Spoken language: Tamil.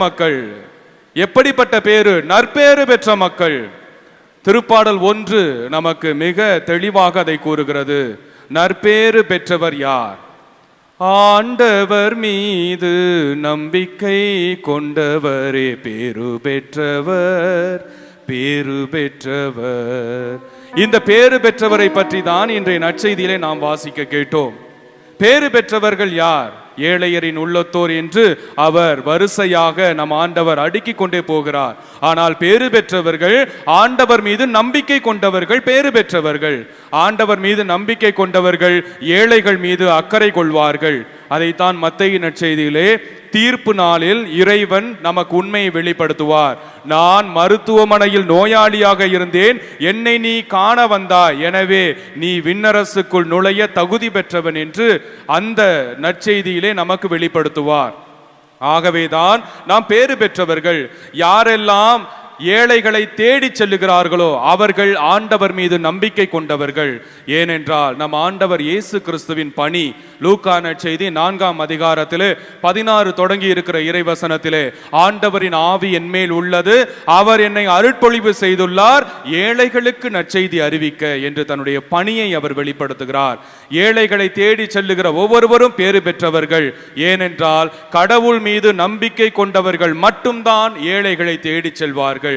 மக்கள் எப்படிப்பட்ட பேரு? நற்பேறு பெற்ற மக்கள். திருப்பாடல் 1 நமக்கு மிக தெளிவாக அதை கூறுகிறது. நற்பேறு பெற்றவர் யார்? ஆண்டவர் மீது நம்பிக்கை கொண்டவரே பேரு பெற்றவர், பேரு பெற்றவர். இந்த பேரு பெற்றவரை பற்றி தான் இன்றைய நற்செய்தியிலே நாம் வாசிக்க கேட்டோம். பேரு பெற்றவர்கள் யார்? ஏழையரின் உள்ளத்தோர் என்று அவர் வரிசையாக நம் ஆண்டவர் அடுக்கிக் கொண்டே போகிறார். ஆனால் பேறு பெற்றவர்கள் ஆண்டவர் மீது நம்பிக்கை கொண்டவர்கள் பேறு பெற்றவர்கள். ஆண்டவர் மீது நம்பிக்கை கொண்டவர்கள் ஏழைகள் மீது அக்கறை கொள்வார்கள். அதைத்தான் மத்தேயு நற்செய்தியிலே தீர்ப்பு நாளில் இறைவன் நமக்கு உண்மையை வெளிப்படுத்துவார். நான் மருத்துவமனையில் நோயாளியாக இருந்தேன், என்னை நீ காண வந்தாய், எனவே நீ விண்ணரசுக்குள் நுழைய தகுதி பெற்றவன் என்று அந்த நற்செய்தியிலே நமக்கு வெளிப்படுத்துவார். ஆகவேதான் நாம் பேறு பெற்றவர்கள். யாரெல்லாம் ஏழைகளை தேடி செல்லுகிறார்களோ அவர்கள் ஆண்டவர் மீது நம்பிக்கை கொண்டவர்கள். ஏனென்றால் நம் ஆண்டவர் இயேசு கிறிஸ்துவின் பணி லூக்கா நற்செய்தி 4ஆம் அதிகாரத்திலே 16 தொடங்கி இருக்கிற இறைவசனத்திலே, ஆண்டவரின் ஆவி என்மேல் உள்ளது, அவர் என்னை அருட்பொழிவு செய்துள்ளார், ஏழைகளுக்கு நற்செய்தி அறிவிக்க என்று தன்னுடைய பணியை அவர் வெளிப்படுத்துகிறார். ஏழைகளை தேடி செல்லுகிற ஒவ்வொருவரும் பேறு பெற்றவர்கள். ஏனென்றால் கடவுள் மீது நம்பிக்கை கொண்டவர்கள் மட்டும்தான் ஏழைகளை தேடி செல்வார்கள்.